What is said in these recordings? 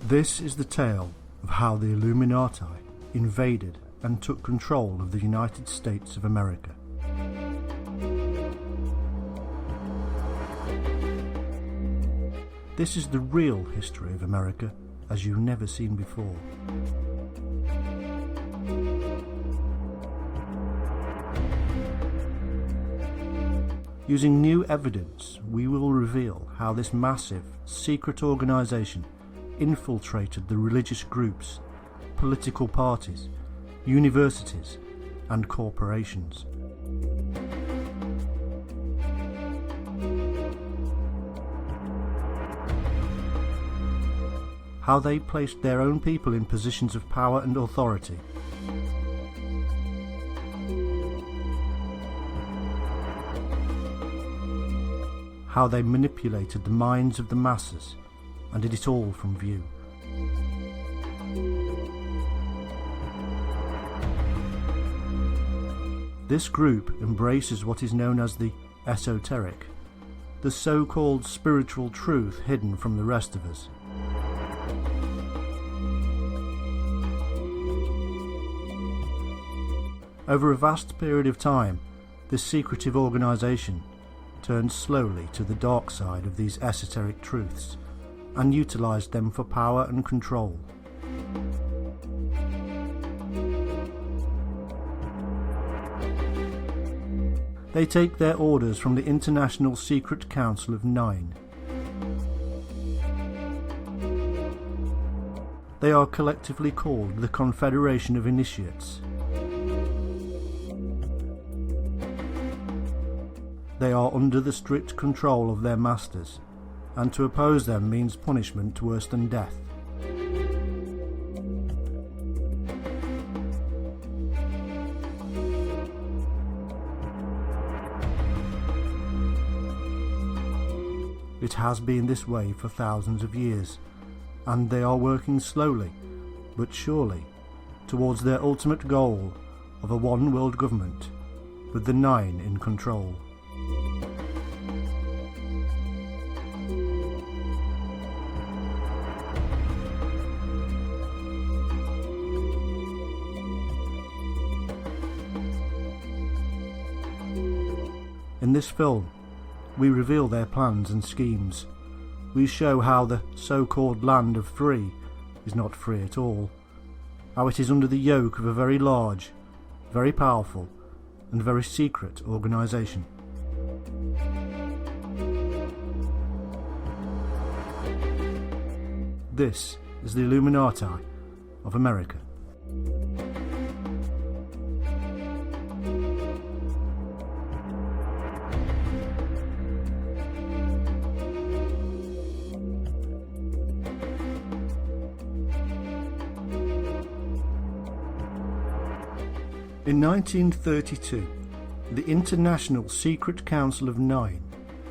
This is the tale of how the Illuminati invaded and took control of the United States of America. This is the real history of America as you've never seen before. Using new evidence, we will reveal how this massive, secret organization infiltrated the religious groups, political parties, universities, and corporations. How they placed their own people in positions of power and authority. How they manipulated the minds of the masses and did it all from view. This group embraces what is known as the Esoteric, the so-called spiritual truth hidden from the rest of us. Over a vast period of time, this secretive organisation turned slowly to the dark side of these esoteric truths and utilised them for power and control. They take their orders from the International Secret Council of Nine. They are collectively called the Confederation of Initiates. They are under the strict control of their masters, and to oppose them means punishment worse than death. It has been this way for thousands of years, and they are working slowly, but surely, towards their ultimate goal of a one-world government, with the Nine in control. In this film, we reveal their plans and schemes. We show how the so-called land of free is not free at all, how it is under the yoke of a very large, very powerful, and very secret organisation. This is the Illuminati of America. In 1932, the International Secret Council of Nine,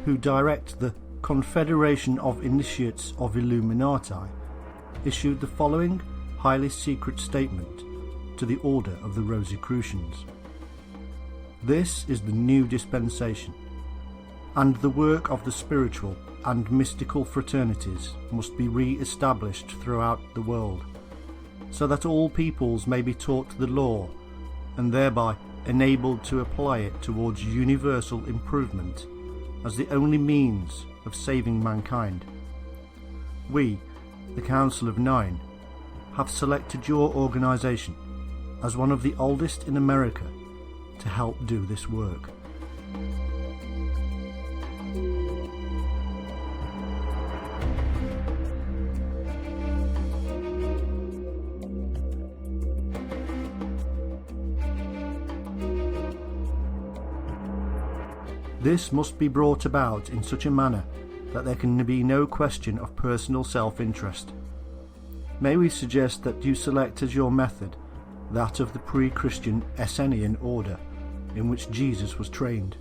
who direct the Confederation of Initiates of Illuminati, issued the following highly secret statement to the Order of the Rosicrucians. This is the new dispensation, and the work of the spiritual and mystical fraternities must be re-established throughout the world, so that all peoples may be taught the law and thereby enabled to apply it towards universal improvement as the only means of saving mankind. We, the Council of Nine, have selected your organisation as one of the oldest in America to help do this work. This must be brought about in such a manner that there can be no question of personal self-interest. May we suggest that you select as your method that of the pre-Christian Essenian order in which Jesus was trained,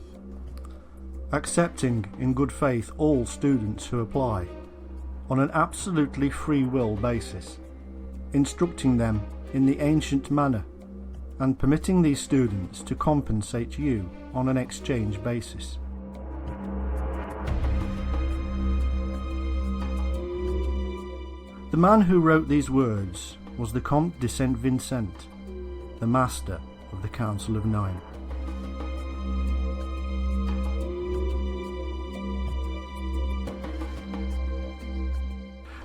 accepting in good faith all students who apply on an absolutely free will basis, instructing them in the ancient manner and permitting these students to compensate you on an exchange basis. The The man who wrote these words was the Comte de Saint Vincent, the master of the Council of Nine.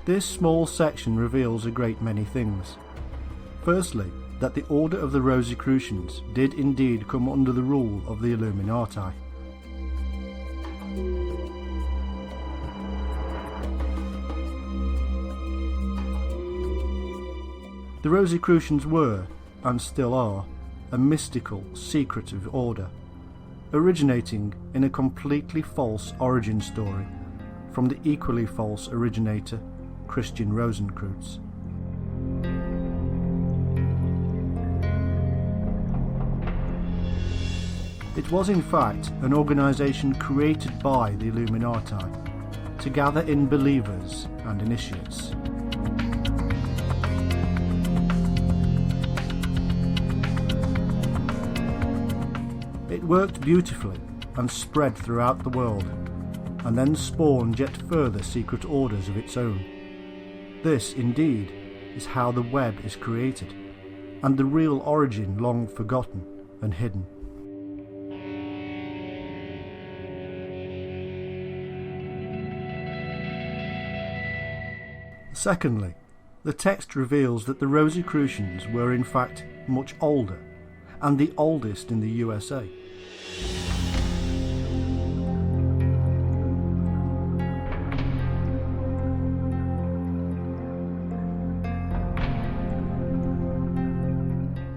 This small section reveals a great many things. Firstly, that the Order of the Rosicrucians did indeed come under the rule of the Illuminati. The Rosicrucians were, and still are, a mystical, secretive order, originating in a completely false origin story from the equally false originator, Christian Rosenkreutz. It was in fact an organisation created by the Illuminati to gather in believers and initiates. It worked beautifully and spread throughout the world, and then spawned yet further secret orders of its own. This, indeed, is how the web is created, and the real origin long forgotten and hidden. Secondly, the text reveals that the Rosicrucians were in fact much older, and the oldest in the USA.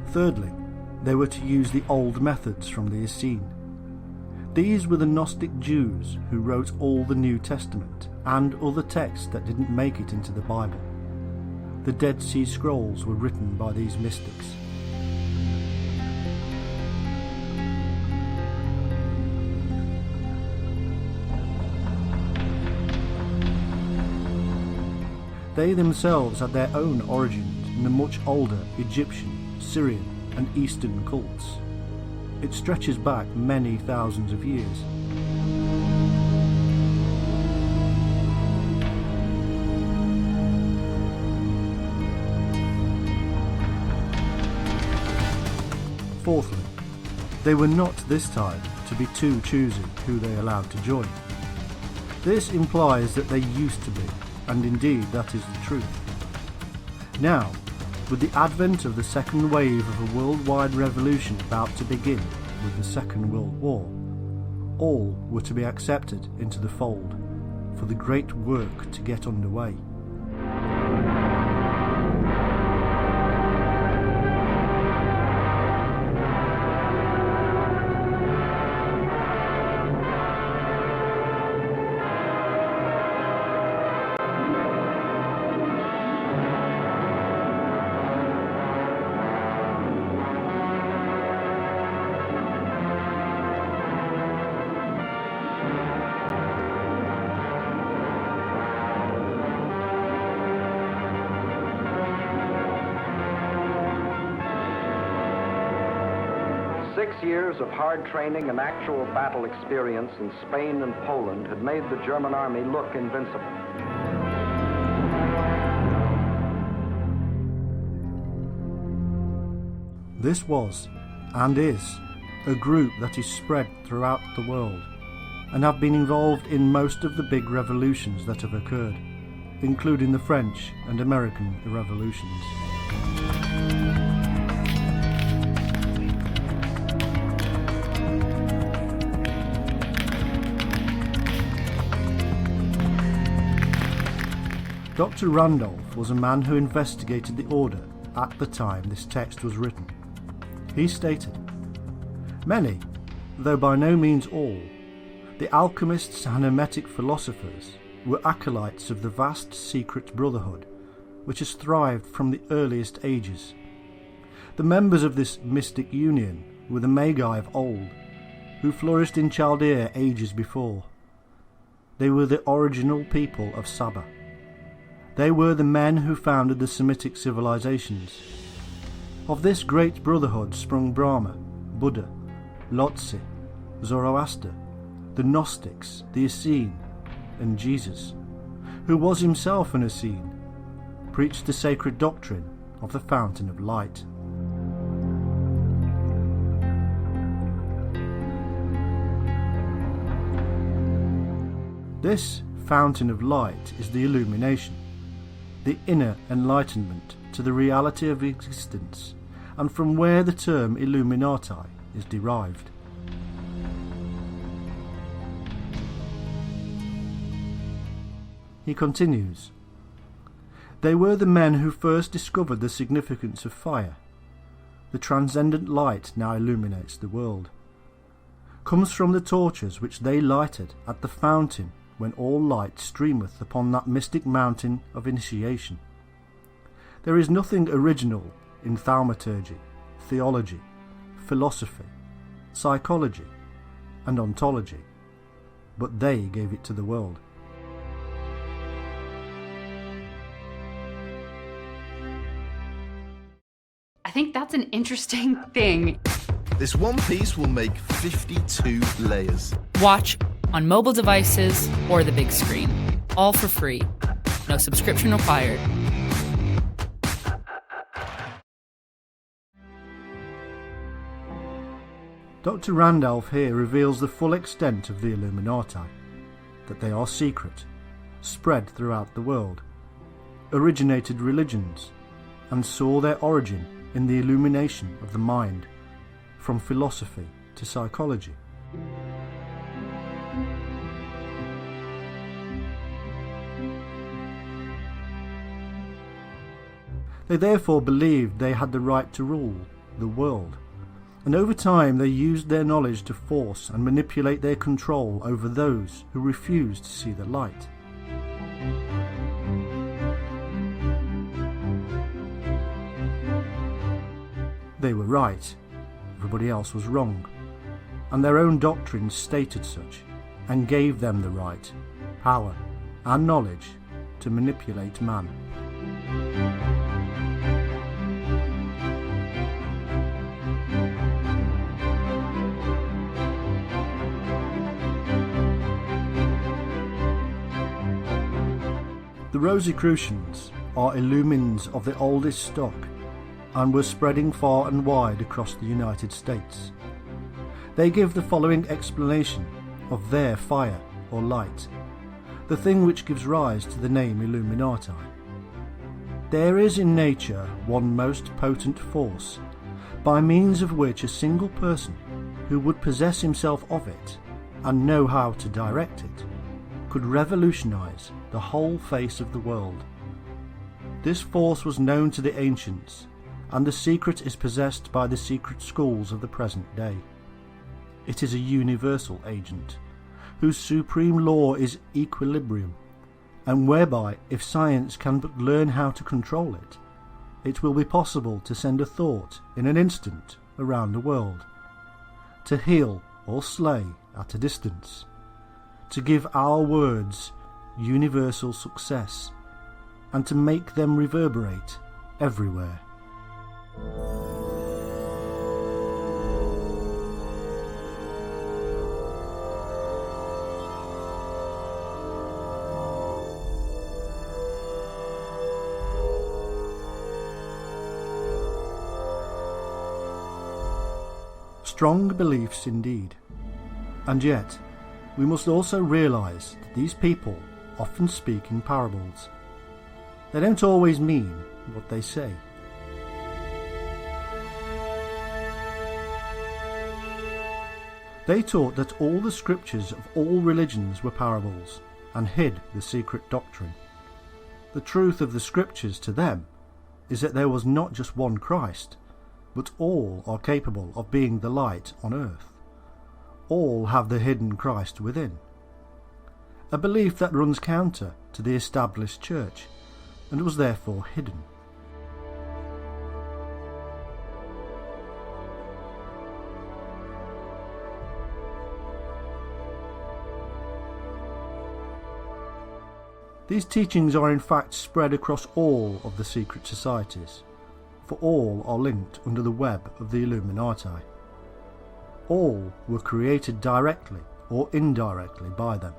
Thirdly, they were to use the old methods from the Essene. These were the Gnostic Jews who wrote all the New Testament and other texts that didn't make it into the Bible. The Dead Sea Scrolls were written by these mystics. They themselves had their own origins in the much older Egyptian, Syrian and Eastern cults. It stretches back many thousands of years. Fourthly, they were not this time to be too choosy who they allowed to join. This implies that they used to be, and indeed that is the truth. Now, with the advent of the second wave of a worldwide revolution about to begin with the Second World War, all were to be accepted into the fold for the great work to get underway. Years of hard training and actual battle experience in Spain and Poland had made the German army look invincible. This was, and is, a group that is spread throughout the world, and have been involved in most of the big revolutions that have occurred, including the French and American revolutions. Dr. Randolph was a man who investigated the order at the time this text was written. He stated, "Many, though by no means all, the alchemists and hermetic philosophers were acolytes of the vast secret brotherhood which has thrived from the earliest ages. The members of this mystic union were the Magi of old, who flourished in Chaldea ages before. They were the original people of Saba. They were the men who founded the Semitic civilizations. Of this great brotherhood sprung Brahma, Buddha, Lhotse, Zoroaster, the Gnostics, the Essene, and Jesus, who was himself an Essene, preached the sacred doctrine of the fountain of light. This fountain of light is the illumination, the inner enlightenment to the reality of existence, and from where the term Illuminati is derived. He continues, "They were the men who first discovered the significance of fire. The transcendent light now illuminates the world. Comes from the torches which they lighted at the fountain when all light streameth upon that mystic mountain of initiation. There is nothing original in thaumaturgy, theology, philosophy, psychology, and ontology, but they gave it to the world." I think that's an interesting thing. This one piece will make 52 layers. Watch on mobile devices or the big screen. All for free. No subscription required. Dr. Randolph here reveals the full extent of the Illuminati, that they are secret, spread throughout the world, originated religions, and saw their origin in the illumination of the mind, from philosophy to psychology. They therefore believed they had the right to rule the world, and over time they used their knowledge to force and manipulate their control over those who refused to see the light. They were right, everybody else was wrong, and their own doctrines stated such, and gave them the right, power, and knowledge to manipulate man. The Rosicrucians are illumines of the oldest stock, and were spreading far and wide across the United States. They give the following explanation of their fire or light, the thing which gives rise to the name Illuminati. There is in nature one most potent force, by means of which a single person who would possess himself of it and know how to direct it could revolutionize the whole face of the world. This force was known to the ancients, and the secret is possessed by the secret schools of the present day. It is a universal agent, whose supreme law is equilibrium, and whereby, if science can but learn how to control it, it will be possible to send a thought in an instant around the world, to heal or slay at a distance, to give our words universal success, and to make them reverberate everywhere. Strong beliefs indeed, and yet we must also realise that these people often speak in parables. They don't always mean what they say. They taught that all the scriptures of all religions were parables, and hid the secret doctrine. The truth of the scriptures to them is that there was not just one Christ, but all are capable of being the light on earth. All have the hidden Christ within. A belief that runs counter to the established church, and was therefore hidden. These teachings are in fact spread across all of the secret societies, for all are linked under the web of the Illuminati. All were created directly or indirectly by them.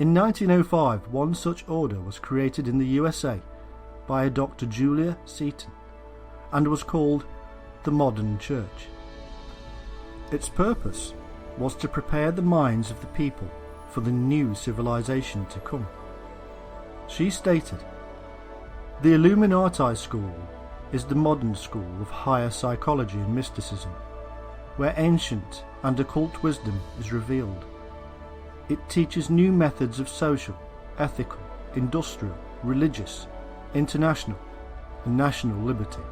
In 1905, one such order was created in the USA by a Dr. Julia Seton and was called the Modern Church. Its purpose was to prepare the minds of the people for the new civilization to come. She stated, "The Illuminati school is the modern school of higher psychology and mysticism, where ancient and occult wisdom is revealed. It teaches new methods of social, ethical, industrial, religious, international, and national liberty."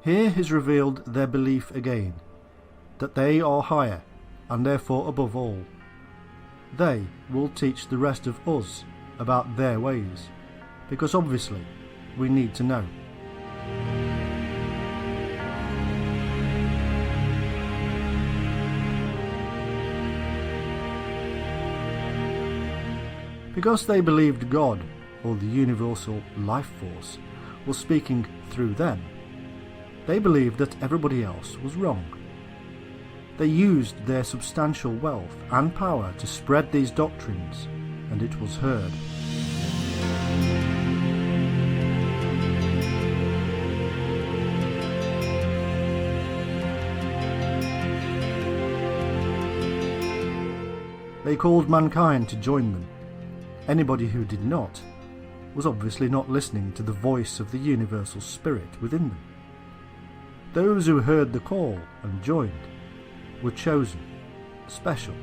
Here is revealed their belief again, that they are higher and therefore above all. They will teach the rest of us about their ways, because obviously we need to know. Because they believed God, or the universal life force, was speaking through them, they believed that everybody else was wrong. They used their substantial wealth and power to spread these doctrines, and it was heard. They called mankind to join them. Anybody who did not was obviously not listening to the voice of the universal spirit within them. Those who heard the call and joined were chosen, special.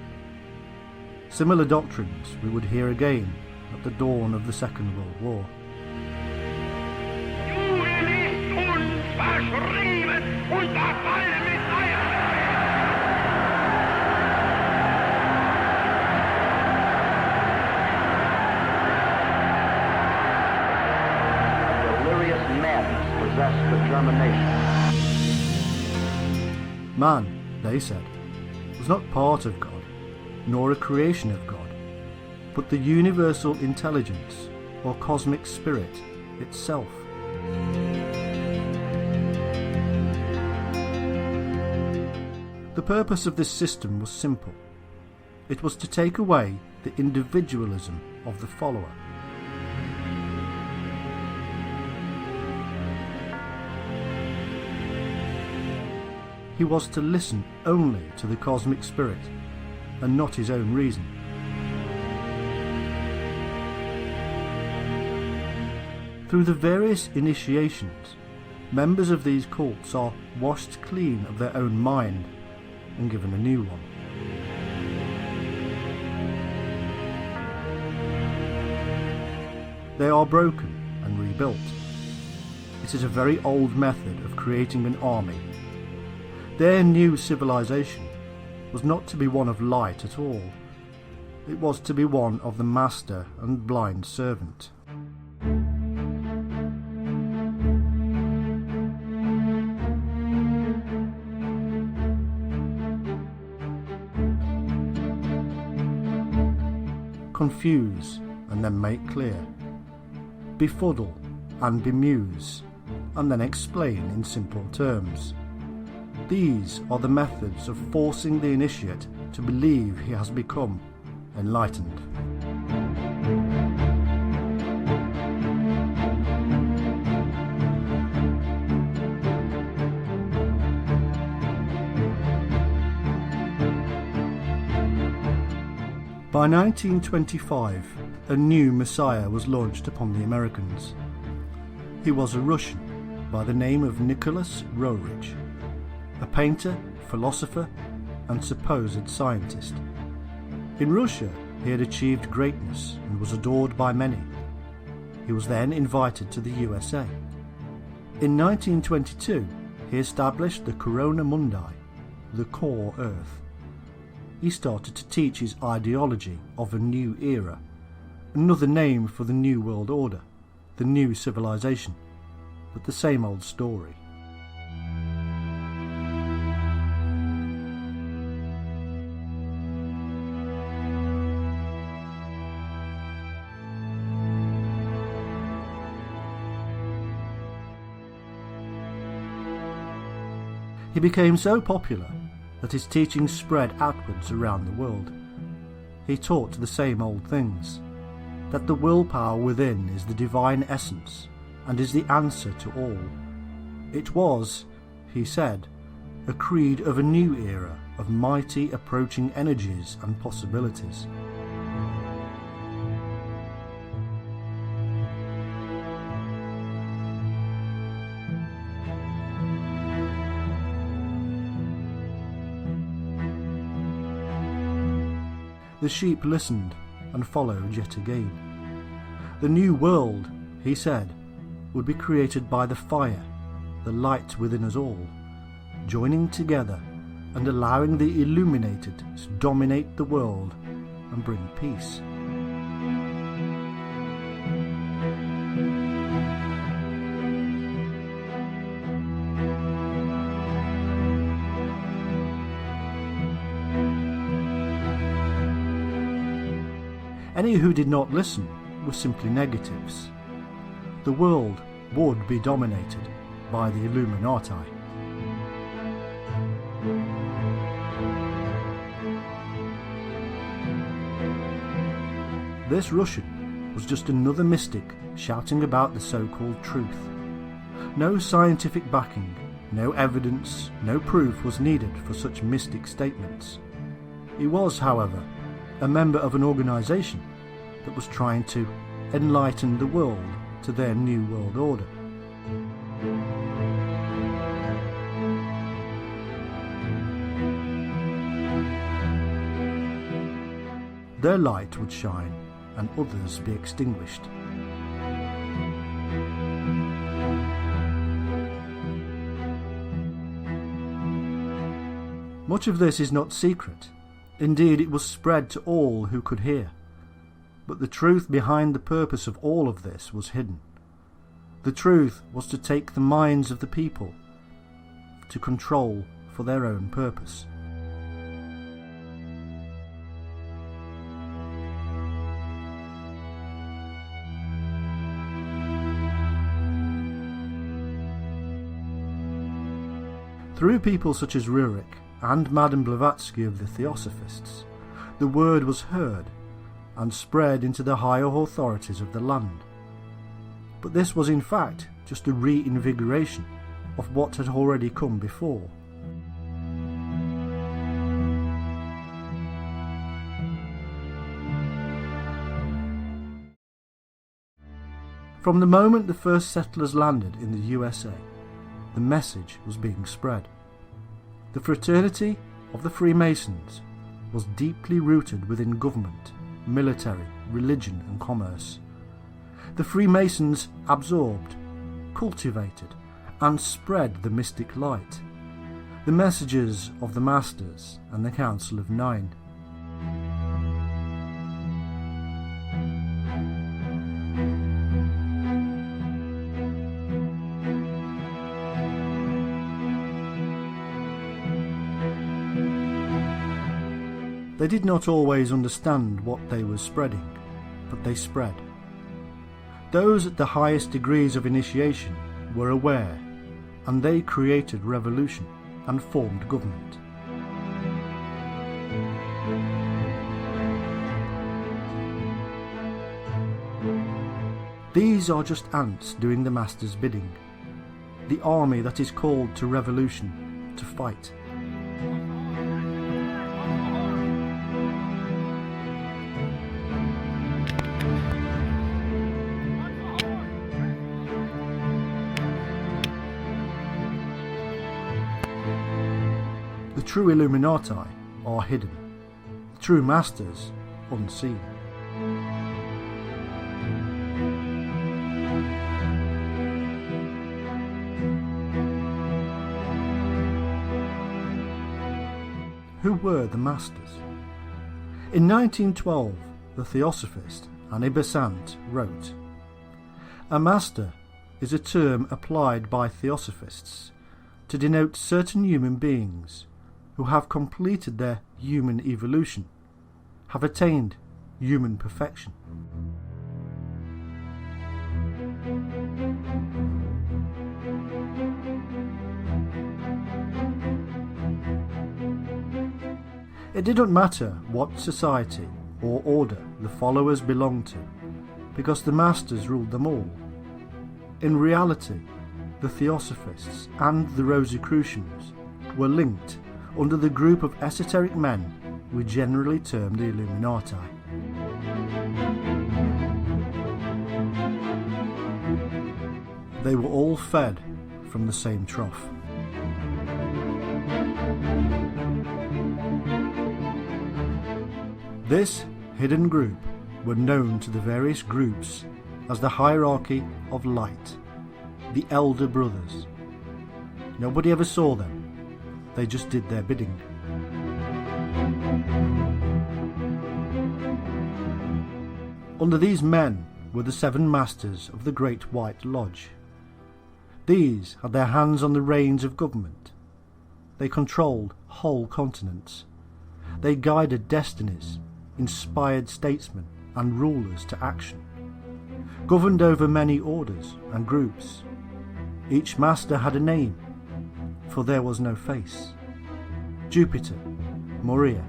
Similar doctrines we would hear again at the dawn of the Second World War. Delirious madness possessed the German nation. Man, they said, was not part of God, nor a creation of God, but the universal intelligence, or cosmic spirit, itself. The purpose of this system was simple. It was to take away the individualism of the follower. He was to listen only to the cosmic spirit and not his own reason. Through the various initiations, members of these cults are washed clean of their own mind and given a new one. They are broken and rebuilt. It is a very old method of creating an army. Their new civilization was not to be one of light at all. It was to be one of the master and blind servant. Confuse and then make clear. Befuddle and bemuse, and then explain in simple terms. These are the methods of forcing the initiate to believe he has become enlightened. By 1925, a new Messiah was launched upon the Americans. He was a Russian by the name of Nicholas Roerich, a painter, philosopher, and supposed scientist. In Russia, he had achieved greatness and was adored by many. He was then invited to the USA. In 1922, he established the Corona Mundi, the core Earth. He started to teach his ideology of a new era, another name for the New World Order, the new civilization, but the same old story. He became so popular that his teachings spread outwards around the world. He taught the same old things, that the willpower within is the divine essence and is the answer to all. It was, he said, a creed of a new era of mighty approaching energies and possibilities. The sheep listened and followed yet again. The new world, he said, would be created by the fire, the light within us all, joining together and allowing the illuminated to dominate the world and bring peace. Any who did not listen were simply negatives. The world would be dominated by the Illuminati. This Russian was just another mystic shouting about the so-called truth. No scientific backing, no evidence, no proof was needed for such mystic statements. He was, however, a member of an organisation that was trying to enlighten the world to their new world order. Their light would shine and others be extinguished. Much of this is not secret. Indeed, it was spread to all who could hear. But the truth behind the purpose of all of this was hidden. The truth was to take the minds of the people to control for their own purpose. Through people such as Rurik and Madame Blavatsky of the Theosophists, the word was heard and spread into the higher authorities of the land. But this was in fact just a reinvigoration of what had already come before. From the moment the first settlers landed in the USA, the message was being spread. The fraternity of the Freemasons was deeply rooted within government, military, religion and commerce. The Freemasons absorbed, cultivated and spread the mystic light, the messages of the Masters and the Council of Nine. They did not always understand what they were spreading, but they spread. Those at the highest degrees of initiation were aware, and they created revolution and formed government. These are just ants doing the Master's bidding, the army that is called to revolution, to fight. The true Illuminati are hidden, the true Masters unseen. Who were the Masters? In 1912, the Theosophist Annie Besant wrote, "A Master is a term applied by Theosophists to denote certain human beings who have completed their human evolution, have attained human perfection." It didn't matter what society or order the followers belonged to, because the masters ruled them all. In reality, the Theosophists and the Rosicrucians were linked under the group of esoteric men we generally term the Illuminati. They were all fed from the same trough. This hidden group were known to the various groups as the hierarchy of light, the Elder Brothers. Nobody ever saw them, they just did their bidding. Under these men were the 7 masters of the Great White Lodge. These had their hands on the reins of government. They controlled whole continents. They guided destinies, inspired statesmen and rulers to action, governed over many orders and groups. Each master had a name, for there was no face. Jupiter, Moria,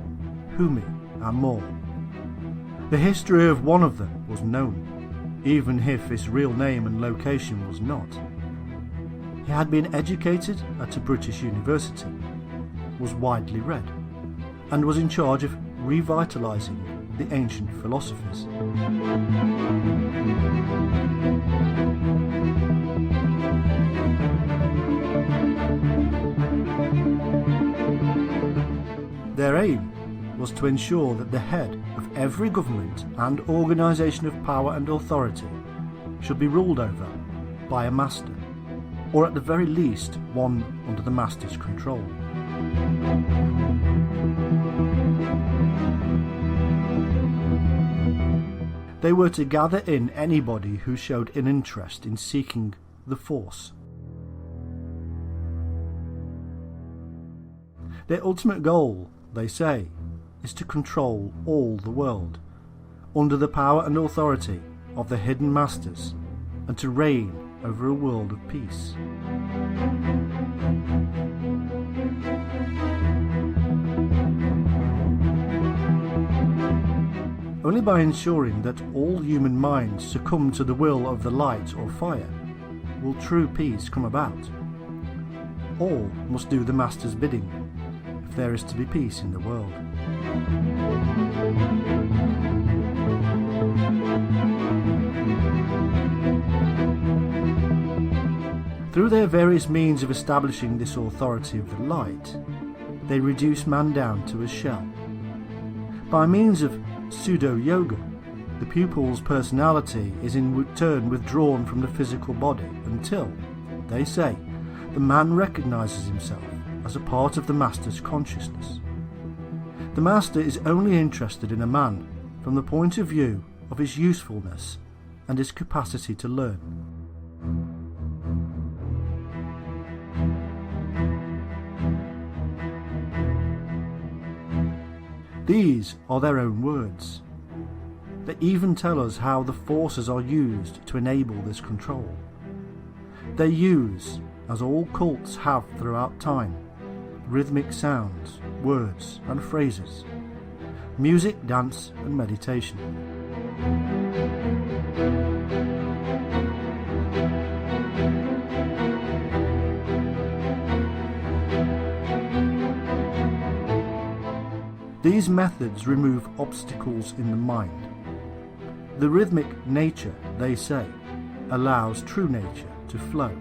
Humi, and more. The history of one of them was known, even if his real name and location was not. He had been educated at a British university, was widely read, and was in charge of revitalising the ancient philosophies. Their aim was to ensure that the head of every government and organisation of power and authority should be ruled over by a master, or at the very least one under the master's control. They were to gather in anybody who showed an interest in seeking the Force. Their ultimate goal, they say, is to control all the world, under the power and authority of the hidden masters, and to reign over a world of peace. Only by ensuring that all human minds succumb to the will of the light or fire will true peace come about. All must do the master's bidding if there is to be peace in the world. Through their various means of establishing this authority of the light, they reduce man down to a shell. By means of pseudo-yoga, the pupil's personality is in turn withdrawn from the physical body until, they say, the man recognises himself as a part of the master's consciousness. The master is only interested in a man from the point of view of his usefulness and his capacity to learn. These are their own words. They even tell us how the forces are used to enable this control. They use, as all cults have throughout time, rhythmic sounds, words and phrases, music, dance and meditation. These methods remove obstacles in the mind. The rhythmic nature, they say, allows true nature to flow.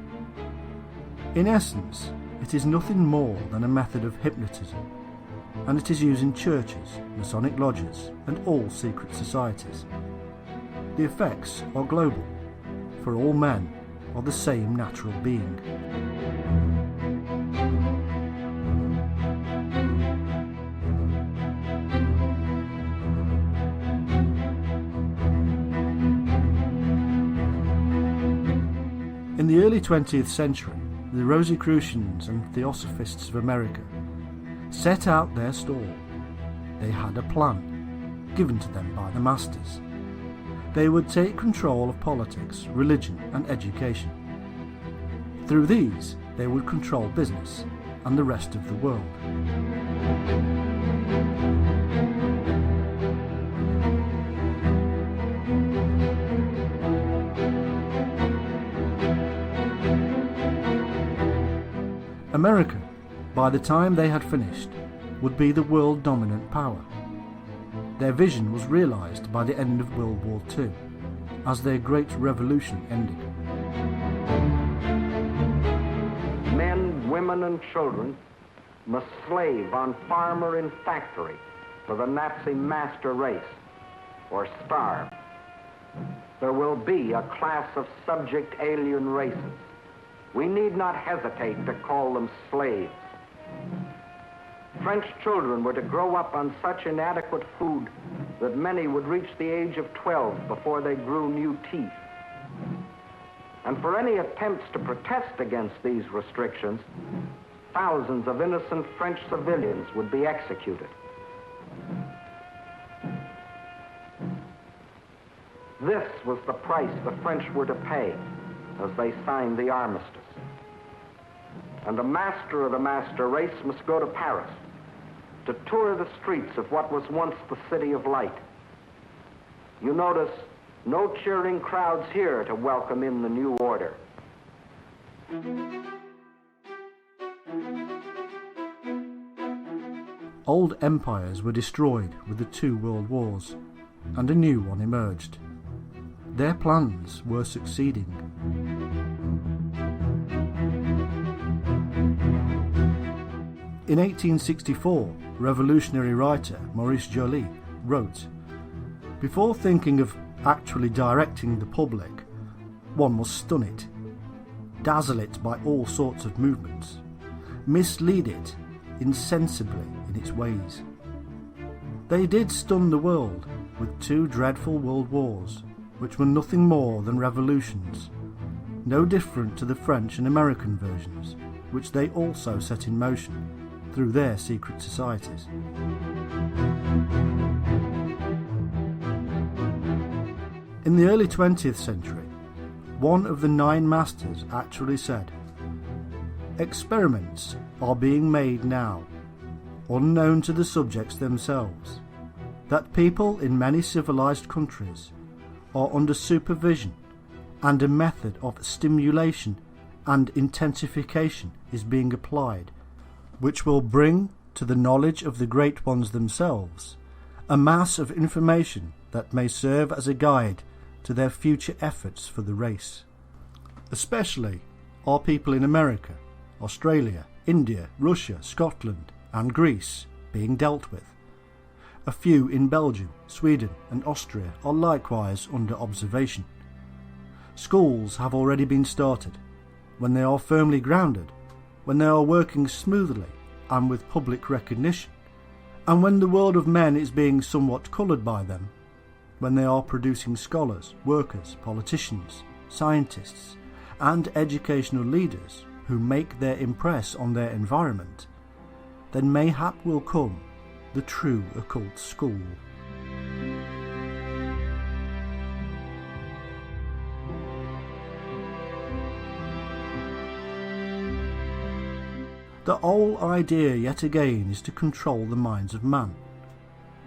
In essence, it is nothing more than a method of hypnotism, and it is used in churches, Masonic lodges, and all secret societies. The effects are global, for all men are the same natural being. In the early 20th century, the Rosicrucians and Theosophists of America set out their stall. They had a plan, given to them by the masters. They would take control of politics, religion and education. Through these, they would control business, and the rest of the world. America, by the time they had finished, would be the world dominant power. Their vision was realised by the end of World War II, as their Great Revolution ended. Men, women, and children must slave on farm or in factory for the Nazi master race, or starve. There will be a class of subject alien races. We need not hesitate to call them slaves. French children were to grow up on such inadequate food that many would reach the age of 12 before they grew new teeth. And for any attempts to protest against these restrictions, thousands of innocent French civilians would be executed. This was the price the French were to pay as they signed the armistice. And the master of the master race must go to Paris to tour the streets of what was once the City of Light. You notice no cheering crowds here to welcome in the new order. Old empires were destroyed with the 2 world wars, and a new one emerged. Their plans were succeeding. In 1864, revolutionary writer Maurice Joly wrote, "Before thinking of actually directing the public, one must stun it, dazzle it by all sorts of movements, mislead it insensibly in its ways." They did stun the world with 2 dreadful world wars, which were nothing more than revolutions, no different to the French and American versions, which they also set in motion through their secret societies. In the early 20th century, one of the 9 masters actually said, "Experiments are being made now, unknown to the subjects themselves, that people in many civilized countries are under supervision, and a method of stimulation and intensification is being applied, which will bring to the knowledge of the great ones themselves a mass of information that may serve as a guide to their future efforts for the race. Especially are people in America, Australia, India, Russia, Scotland and Greece being dealt with. A few in Belgium, Sweden and Austria are likewise under observation. Schools have already been started. When they are firmly grounded, when they are working smoothly and with public recognition, and when the world of men is being somewhat coloured by them, when they are producing scholars, workers, politicians, scientists and educational leaders who make their impress on their environment, then mayhap will come the true occult school. The whole idea yet again is to control the minds of man.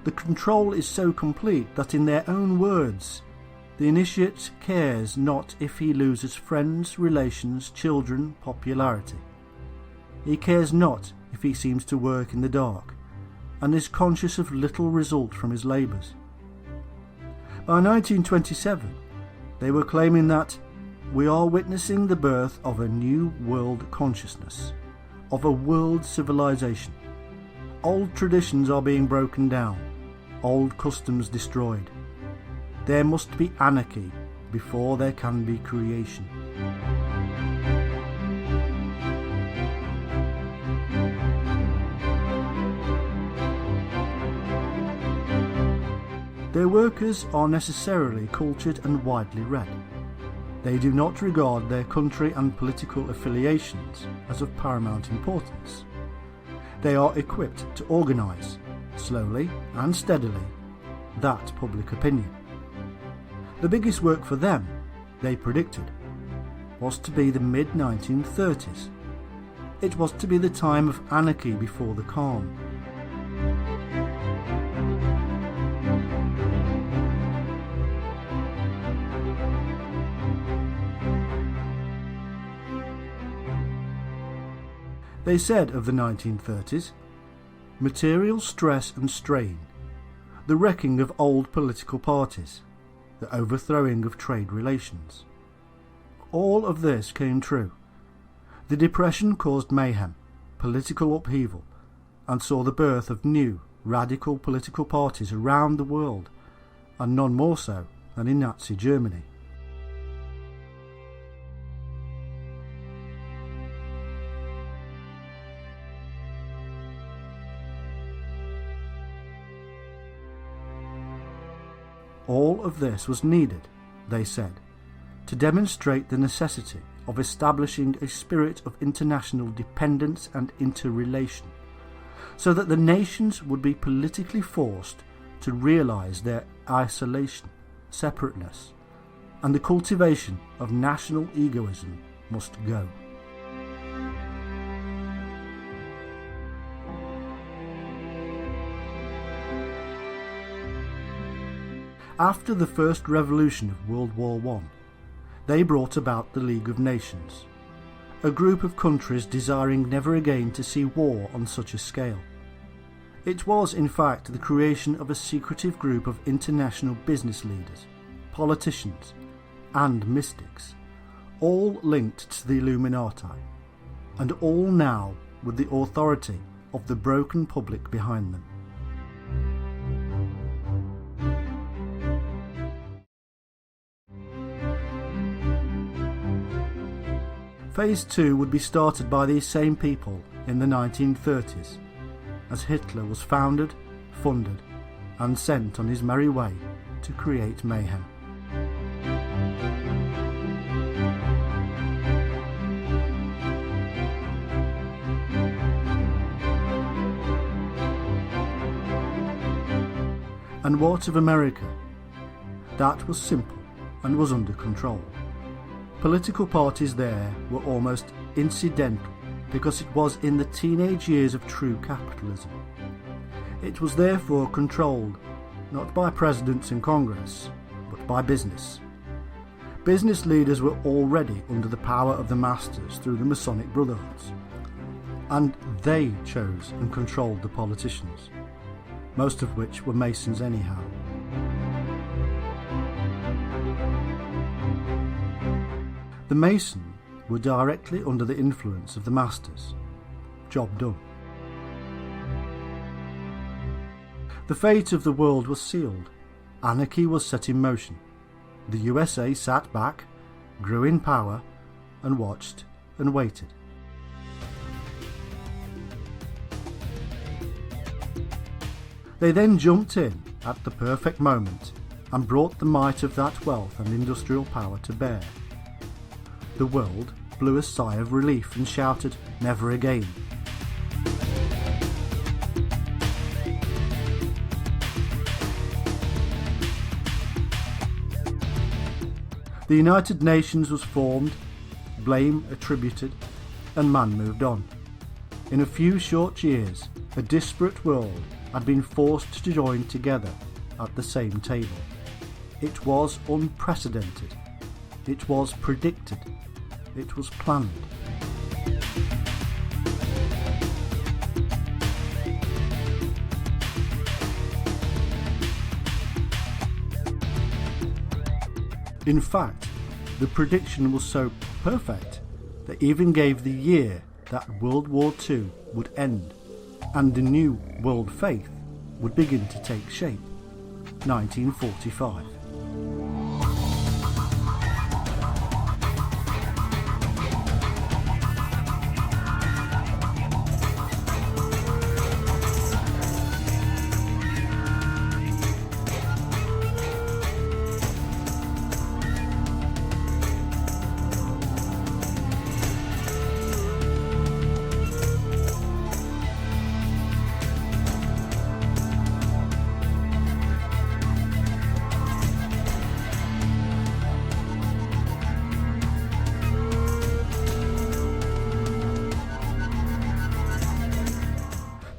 The control is so complete that in their own words, the initiate cares not if he loses friends, relations, children, popularity. He cares not if he seems to work in the dark, and is conscious of little result from his labours. By 1927, they were claiming that we are witnessing the birth of a new world consciousness, of a world civilization. Old traditions are being broken down, old customs destroyed. There must be anarchy before there can be creation. Their workers are necessarily cultured and widely read. They do not regard their country and political affiliations as of paramount importance. They are equipped to organise, slowly and steadily, that public opinion. The biggest work for them, they predicted, was to be the mid-1930s. It was to be the time of anarchy before the calm. They said of the 1930s, material stress and strain, the wrecking of old political parties, the overthrowing of trade relations. All of this came true. The Depression caused mayhem, political upheaval, and saw the birth of new, radical political parties around the world, and none more so than in Nazi Germany. All of this was needed, they said, to demonstrate the necessity of establishing a spirit of international dependence and interrelation, so that the nations would be politically forced to realise their isolation, separateness, and the cultivation of national egoism must go. After the First Revolution of World War I, they brought about the League of Nations, a group of countries desiring never again to see war on such a scale. It was, in fact, the creation of a secretive group of international business leaders, politicians, and mystics, all linked to the Illuminati, and all now with the authority of the broken public behind them. Phase 2 would be started by these same people in the 1930s, as Hitler was founded, funded, and sent on his merry way to create mayhem. And what of America? That was simple and was under control. Political parties there were almost incidental because it was in the teenage years of true capitalism. It was therefore controlled not by presidents and Congress, but by business. Business leaders were already under the power of the masters through the Masonic brotherhoods, and they chose and controlled the politicians, most of which were Masons anyhow. The Masons were directly under the influence of the masters. Job done. The fate of the world was sealed. Anarchy was set in motion. The USA sat back, grew in power, and watched and waited. They then jumped in at the perfect moment and brought the might of that wealth and industrial power to bear. The world blew a sigh of relief and shouted, "Never again." The United Nations was formed, blame attributed, and man moved on. In a few short years, a disparate world had been forced to join together at the same table. It was unprecedented. It was predicted. It was planned. In fact, the prediction was so perfect that even gave the year that World War II would end and the new world faith would begin to take shape, 1945.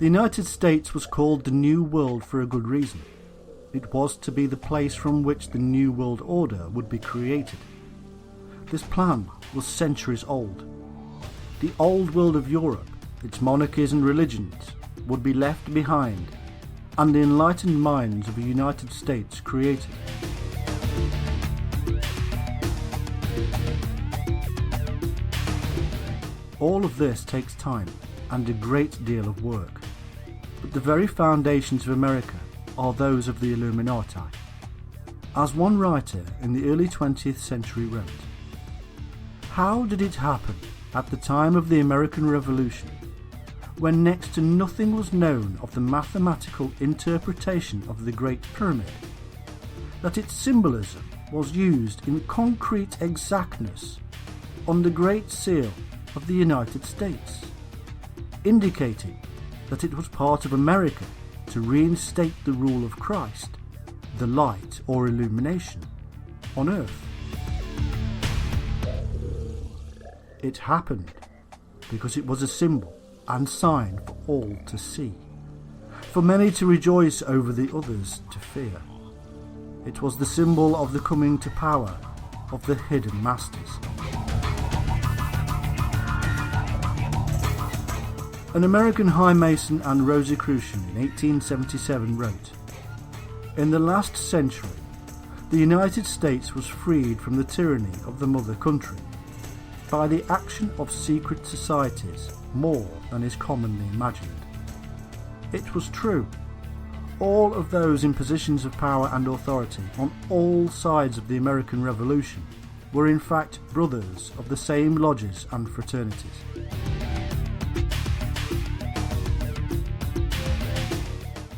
The United States was called the New World for a good reason. It was to be the place from which the New World Order would be created. This plan was centuries old. The old world of Europe, its monarchies and religions, would be left behind, and the enlightened minds of the United States created. All of this takes time and a great deal of work, but the very foundations of America are those of the Illuminati. As one writer in the early 20th century wrote, "How did it happen at the time of the American Revolution, when next to nothing was known of the mathematical interpretation of the Great Pyramid, that its symbolism was used in concrete exactness on the Great Seal of the United States, indicating that it was part of America to reinstate the rule of Christ, the light or illumination, on earth. It happened because it was a symbol and sign for all to see, for many to rejoice over the others to fear. It was the symbol of the coming to power of the hidden masters." An American High Mason and Rosicrucian in 1877 wrote, "In the last century, the United States was freed from the tyranny of the mother country by the action of secret societies more than is commonly imagined." It was true. All of those in positions of power and authority on all sides of the American Revolution were in fact brothers of the same lodges and fraternities.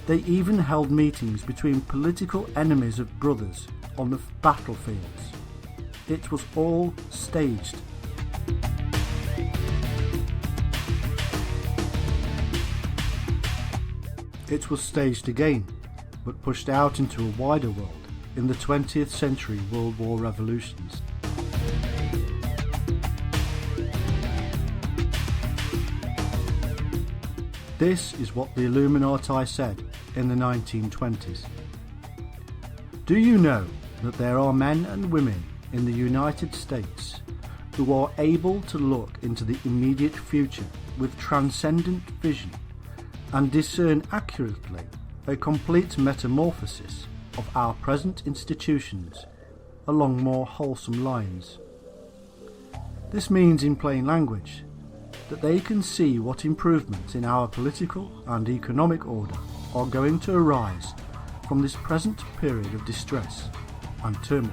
They even held meetings between political enemies of brothers on the battlefields. It was all staged. It was staged again, but pushed out into a wider world in the 20th century World War revolutions. This is what the Illuminati said in the 1920s. "Do you know that there are men and women in the United States who are able to look into the immediate future with transcendent vision and discern accurately a complete metamorphosis of our present institutions along more wholesome lines? This means, in plain language, that they can see what improvements in our political and economic order are going to arise from this present period of distress and turmoil."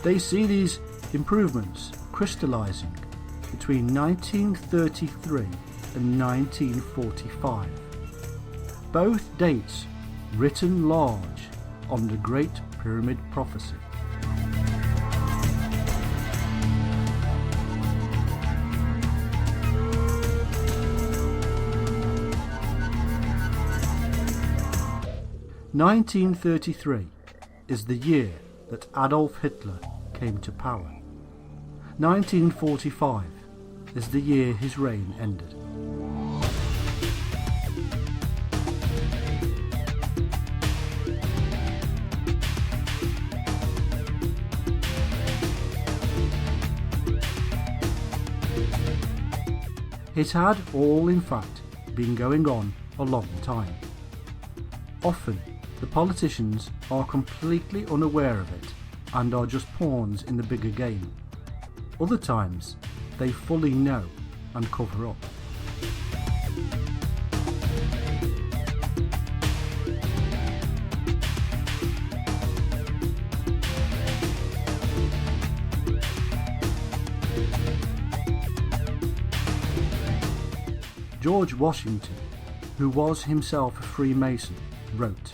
They see these improvements crystallizing between 1933 and 1945, both dates written large on the Great Pyramid Prophecy. "1933 is the year that Adolf Hitler came to power. 1945 is the year his reign ended." It had all, in fact, been going on a long time. Often, the politicians are completely unaware of it and are just pawns in the bigger game. Other times, they fully know and cover up. George Washington, who was himself a Freemason, wrote,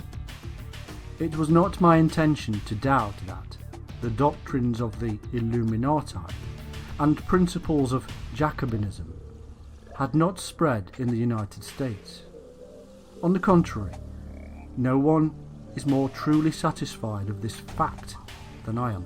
"It was not my intention to doubt that the doctrines of the Illuminati and principles of Jacobinism had not spread in the United States. On the contrary, no one is more truly satisfied of this fact than I am."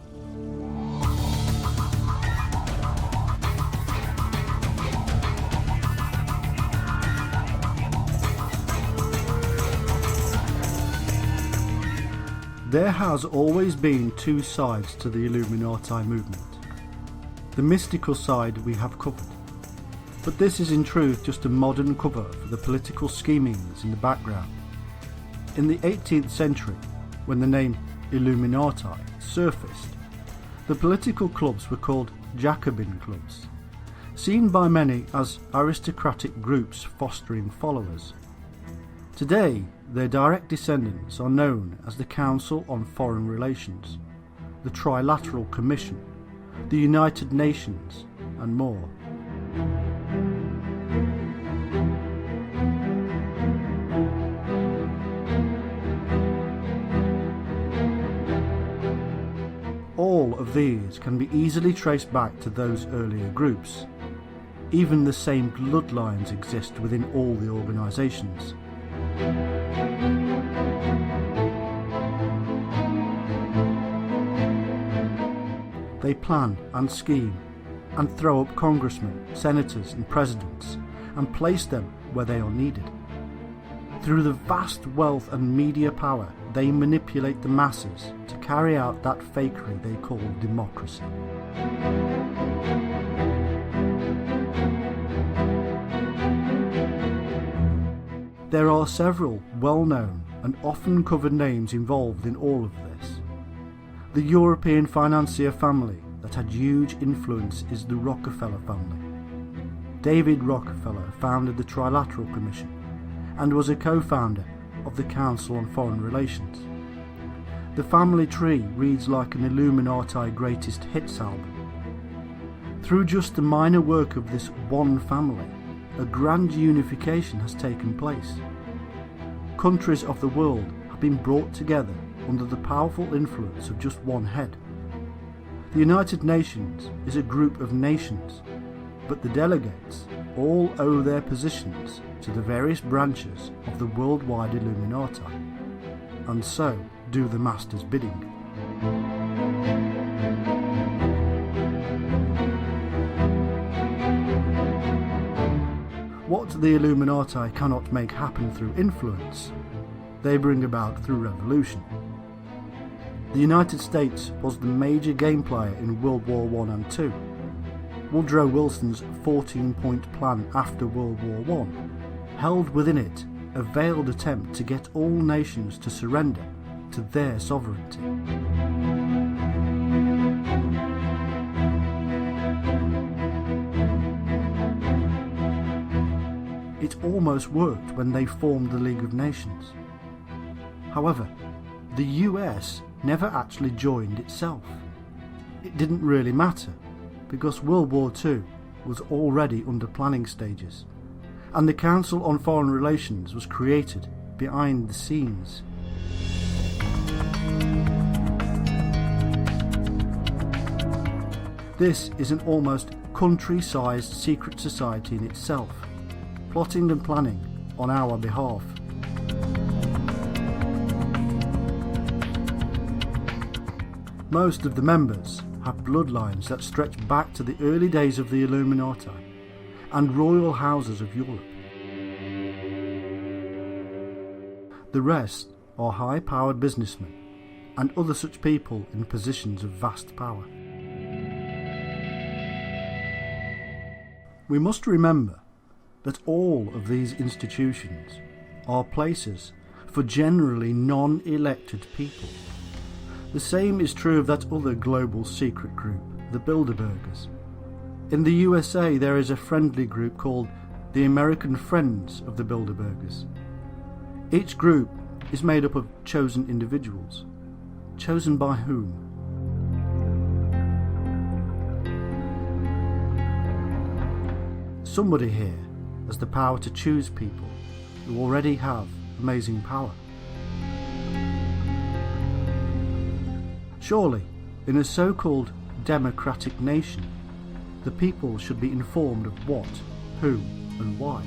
There has always been two sides to the Illuminati movement. The mystical side we have covered, but this is in truth just a modern cover for the political schemings in the background. In the 18th century, when the name Illuminati surfaced, the political clubs were called Jacobin clubs, seen by many as aristocratic groups fostering followers. Today, their direct descendants are known as the Council on Foreign Relations, the Trilateral Commission, the United Nations, and more. All of these can be easily traced back to those earlier groups. Even the same bloodlines exist within all the organisations. They plan and scheme and throw up congressmen, senators and presidents and place them where they are needed. Through the vast wealth and media power, they manipulate the masses to carry out that fakery they call democracy. There are several well-known and often covered names involved in all of this. The European financier family that had huge influence is the Rockefeller family. David Rockefeller founded the Trilateral Commission and was a co-founder of the Council on Foreign Relations. The family tree reads like an Illuminati greatest hits album. Through just the minor work of this one family, a grand unification has taken place. Countries of the world have been brought together under the powerful influence of just one head. The United Nations is a group of nations, but the delegates all owe their positions to the various branches of the worldwide Illuminati, and so do the Master's bidding. What the Illuminati cannot make happen through influence, they bring about through revolution. The United States was the major game player in World War I and II. Woodrow Wilson's 14-point plan after World War I held within it a veiled attempt to get all nations to surrender to their sovereignty. It almost worked when they formed the League of Nations. However, the US never actually joined itself. It didn't really matter, because World War II was already under planning stages, and the Council on Foreign Relations was created behind the scenes. This is an almost country-sized secret society in itself, plotting and planning on our behalf. Most of the members have bloodlines that stretch back to the early days of the Illuminati and royal houses of Europe. The rest are high-powered businessmen and other such people in positions of vast power. We must remember that all of these institutions are places for generally non-elected people. The same is true of that other global secret group, the Bildebergers. In the USA there is a friendly group called the American Friends of the Bilderbergers. Each group is made up of chosen individuals. Chosen by whom? Somebody here has the power to choose people who already have amazing power. Surely, in a so-called democratic nation, the people should be informed of what, who, and why.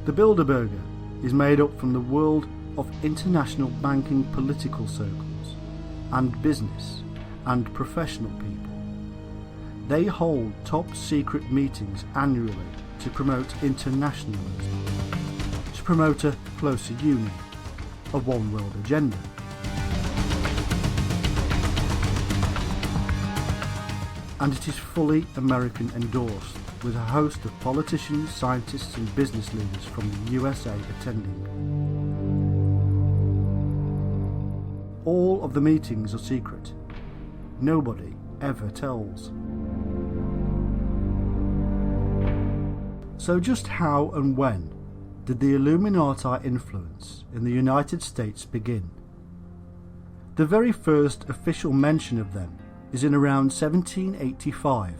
The Bilderberger is made up from the world of international banking political circles, and business, and professional people. They hold top secret meetings annually to promote internationalism, to promote a closer union, a one-world agenda. And it is fully American endorsed, with a host of politicians, scientists and business leaders from the USA attending. All of the meetings are secret. Nobody ever tells. So just how and when did the Illuminati influence in the United States begin? The very first official mention of them is in around 1785,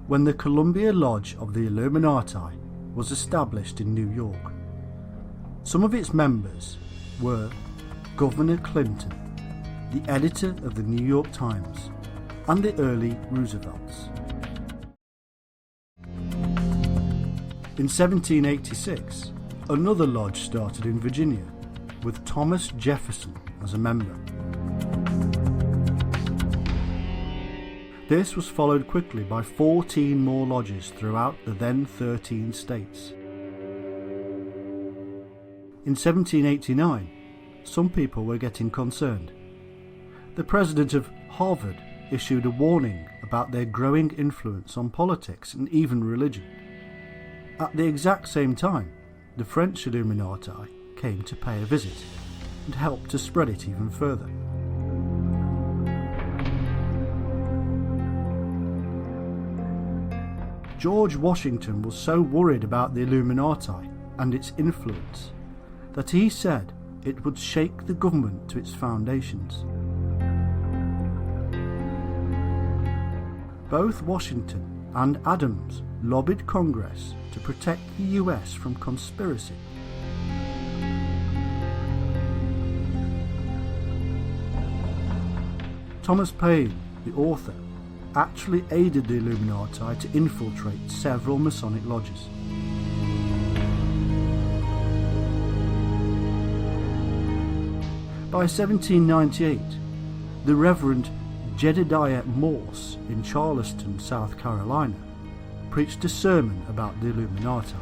when the Columbia Lodge of the Illuminati was established in New York. Some of its members were Governor Clinton, the editor of the New York Times, and the early Roosevelts. In 1786, another lodge started in Virginia, with Thomas Jefferson as a member. This was followed quickly by 14 more lodges throughout the then 13 states. In 1789, some people were getting concerned. The president of Harvard issued a warning about their growing influence on politics and even religion. At the exact same time, the French Illuminati came to pay a visit and helped to spread it even further. George Washington was so worried about the Illuminati and its influence that he said it would shake the government to its foundations. Both Washington and Adams lobbied Congress to protect the US from conspiracy. Thomas Paine, the author, actually aided the Illuminati to infiltrate several Masonic lodges. By 1798, the Reverend Jedediah Morse in Charleston, South Carolina, preached a sermon about the Illuminati.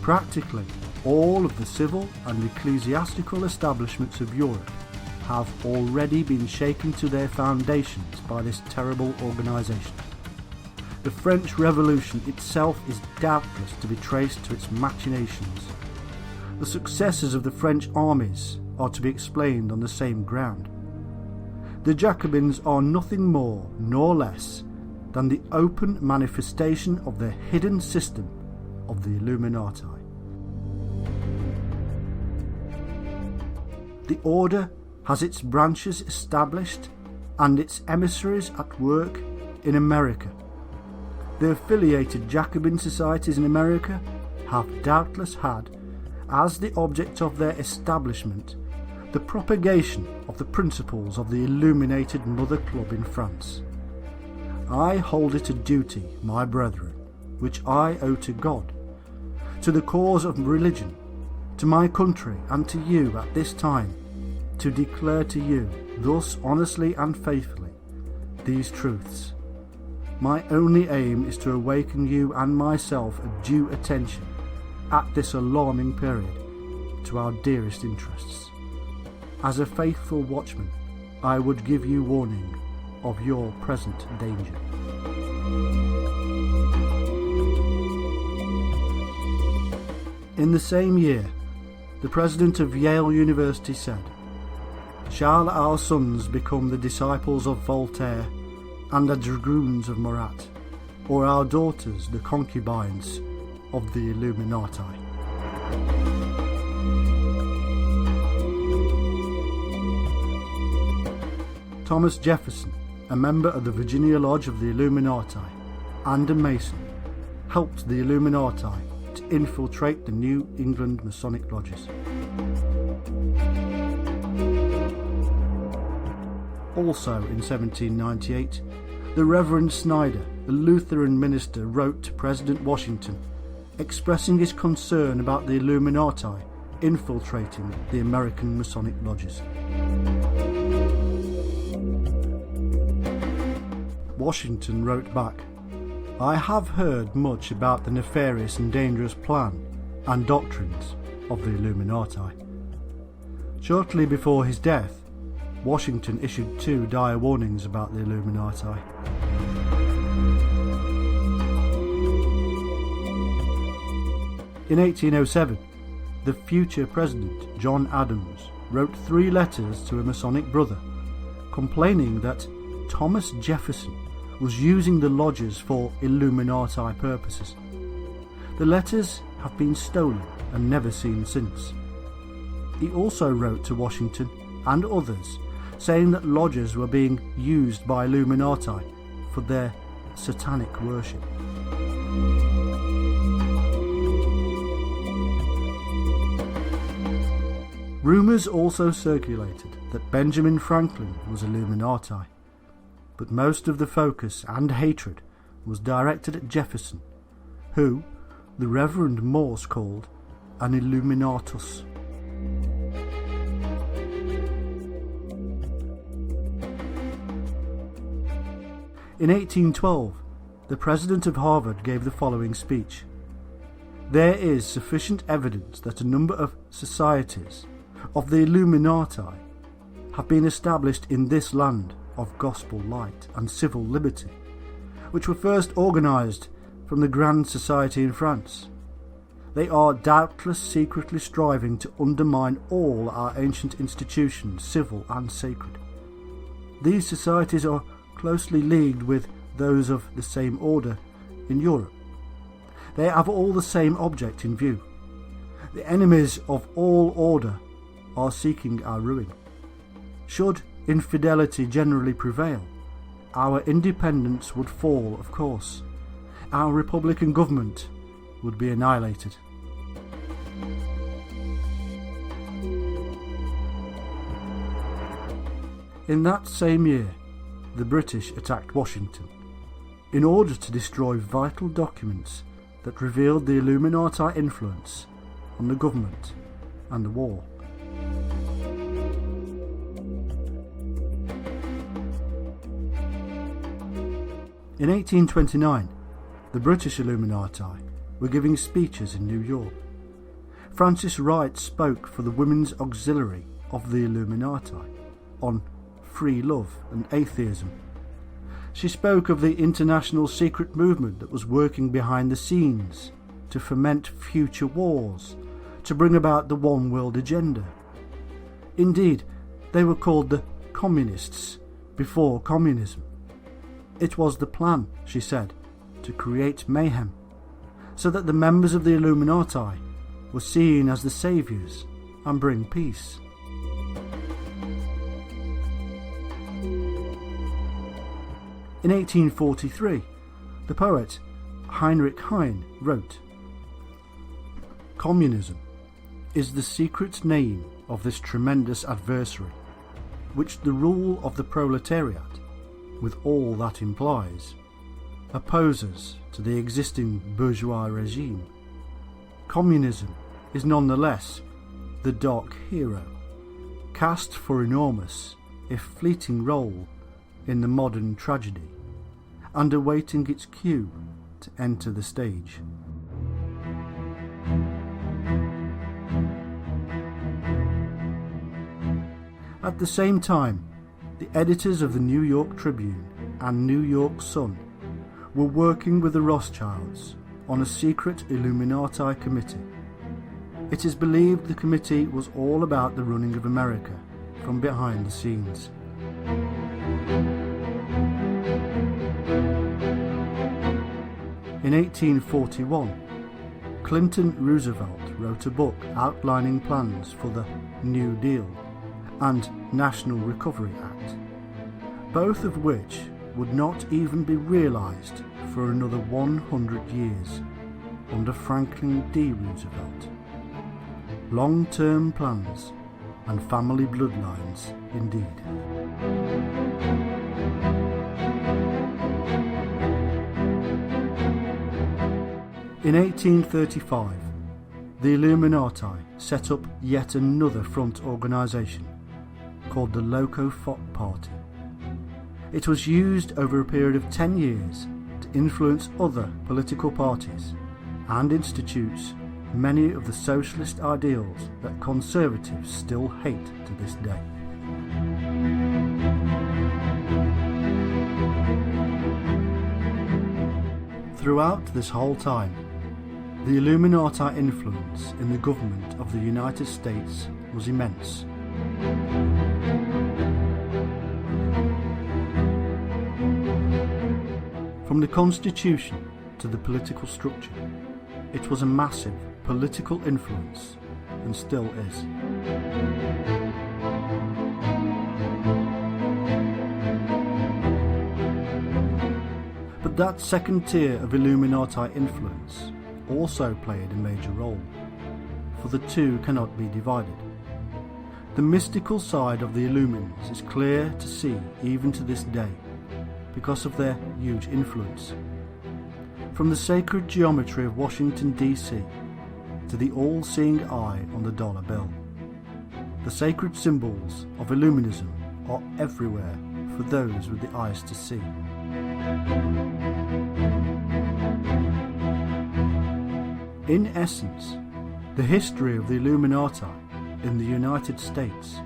Practically all of the civil and ecclesiastical establishments of Europe have already been shaken to their foundations by this terrible organisation. The French Revolution itself is doubtless to be traced to its machinations. The successes of the French armies are to be explained on the same ground. The Jacobins are nothing more nor less than the open manifestation of the hidden system of the Illuminati. The order has its branches established and its emissaries at work in America. The affiliated Jacobin societies in America have doubtless had, as the object of their establishment, the propagation of the principles of the illuminated Mother Club in France. I hold it a duty, my brethren, which I owe to God, to the cause of religion, to my country and to you at this time, to declare to you, thus honestly and faithfully, these truths. My only aim is to awaken you and myself a due attention, at this alarming period, to our dearest interests. As a faithful watchman, I would give you warning of your present danger. In the same year, the president of Yale University said, "Shall our sons become the disciples of Voltaire and the dragoons of Marat, or our daughters the concubines of the Illuminati?" Thomas Jefferson, a member of the Virginia Lodge of the Illuminati and a Mason, helped the Illuminati to infiltrate the New England Masonic lodges. Also in 1798, the Reverend Snyder, a Lutheran minister, wrote to President Washington expressing his concern about the Illuminati infiltrating the American Masonic lodges. Washington wrote back, "I have heard much about the nefarious and dangerous plan and doctrines of the Illuminati. Shortly before his death, Washington issued 2 dire warnings about the Illuminati. In 1807, the future president, John Adams, wrote 3 letters to a Masonic brother, complaining that Thomas Jefferson was using the lodges for Illuminati purposes. The letters have been stolen and never seen since. He also wrote to Washington and others saying that lodges were being used by Illuminati for their satanic worship. Rumours also circulated that Benjamin Franklin was Illuminati, but most of the focus and hatred was directed at Jefferson, who the Reverend Morse called an Illuminatus. In 1812, the president of Harvard gave the following speech: "There is sufficient evidence that a number of societies of the Illuminati have been established in this land of gospel light and civil liberty, which were first organised from the Grand Society in France. They are doubtless secretly striving to undermine all our ancient institutions, civil and sacred. These societies are closely leagued with those of the same order in Europe. They have all the same object in view. The enemies of all order are seeking our ruin. Should infidelity generally prevail, our independence would fall, of course. Our republican government would be annihilated." In that same year, the British attacked Washington in order to destroy vital documents that revealed the Illuminati influence on the government and the war. In 1829, the British Illuminati were giving speeches in New York. Frances Wright spoke for the Women's Auxiliary of the Illuminati on free love and atheism. She spoke of the international secret movement that was working behind the scenes to foment future wars, to bring about the one world agenda. Indeed, they were called the Communists before communism. It was the plan, she said, to create mayhem, so that the members of the Illuminati were seen as the saviours and bring peace. In 1843, the poet Heinrich Heine wrote, "Communism is the secret name of this tremendous adversary, which the rule of the proletariat, with all that implies, opposes to the existing bourgeois regime. Communism is nonetheless the dark hero, cast for enormous, if fleeting role in the modern tragedy, and awaiting its cue to enter the stage." At the same time, the editors of the New York Tribune and New York Sun were working with the Rothschilds on a secret Illuminati committee. It is believed the committee was all about the running of America from behind the scenes. In 1841, Clinton Roosevelt wrote a book outlining plans for the New Deal and National Recovery Act, both of which would not even be realised for another 100 years under Franklin D. Roosevelt. Long-term plans and family bloodlines indeed. In 1835, the Illuminati set up yet another front organisation called the Loco Foc Party. It was used over a period of 10 years to influence other political parties and institutes many of the socialist ideals that conservatives still hate to this day. Throughout this whole time, the Illuminati influence in the government of the United States was immense. From the Constitution to the political structure, it was a massive political influence, and still is. But that second tier of Illuminati influence also played a major role, for the two cannot be divided. The mystical side of the Illumins is clear to see even to this day, because of their huge influence. From the sacred geometry of Washington, D.C., to the all-seeing eye on the dollar bill, the sacred symbols of Illuminism are everywhere for those with the eyes to see. In essence, the history of the Illuminati in the United States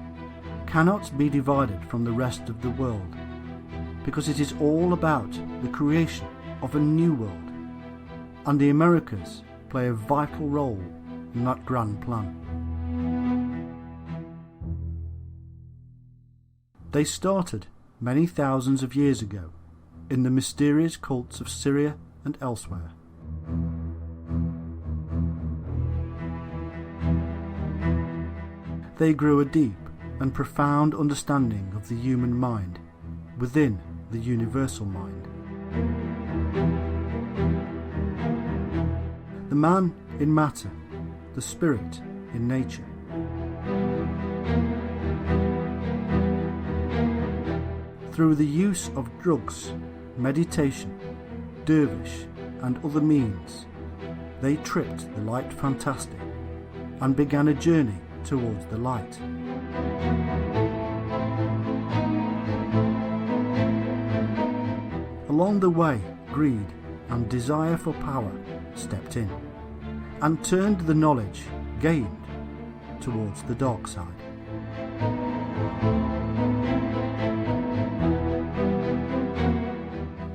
cannot be divided from the rest of the world, because it is all about the creation of a new world, and the Americas play a vital role in that grand plan. They started many thousands of years ago in the mysterious cults of Syria and elsewhere. They grew a deep and profound understanding of the human mind within the universal mind. The man in matter, the spirit in nature. Through the use of drugs, meditation, dervish and other means, they tripped the light fantastic and began a journey towards the light. Along the way, greed and desire for power stepped in and turned the knowledge gained towards the dark side.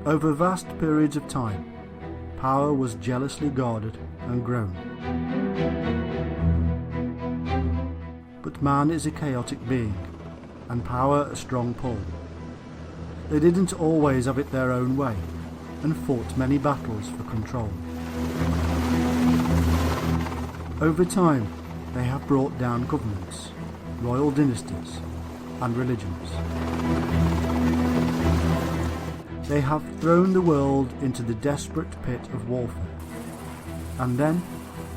Over vast periods of time, power was jealously guarded and grown. But man is a chaotic being, and power a strong pull. They didn't always have it their own way, and fought many battles for control. Over time, they have brought down governments, royal dynasties, and religions. They have thrown the world into the desperate pit of warfare, and then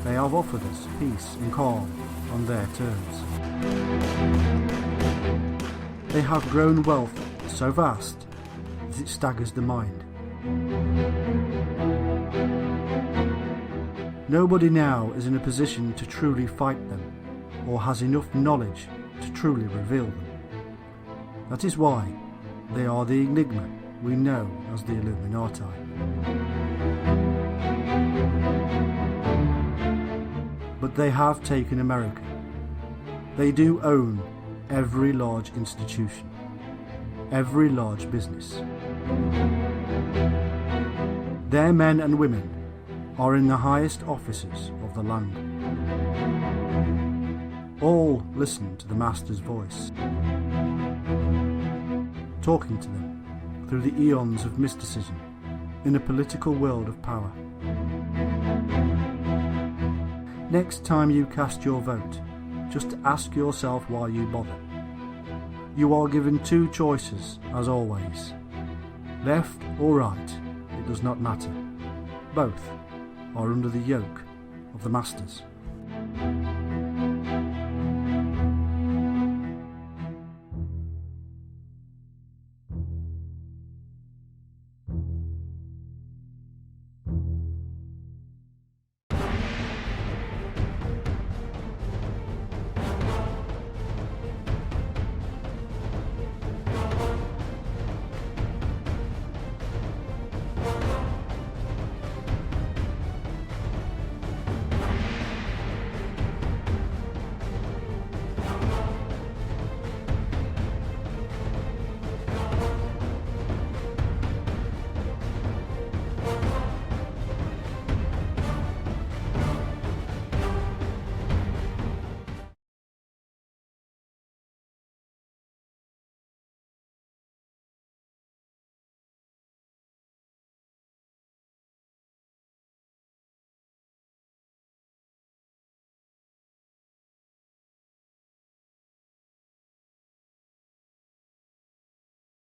they have offered us peace and calm on their terms. They have grown wealth so vast that it staggers the mind. Nobody now is in a position to truly fight them, or has enough knowledge to truly reveal them. That is why they are the Enigma we know as the Illuminati. But they have taken America. They do own every large institution, every large business. Their men and women are in the highest offices of the land. All listen to the Master's voice, talking to them through the eons of mysticism in a political world of power. Next time you cast your vote, just ask yourself why you bother. You are given two choices, as always. Left or right, it does not matter. Both are under the yoke of the Masters.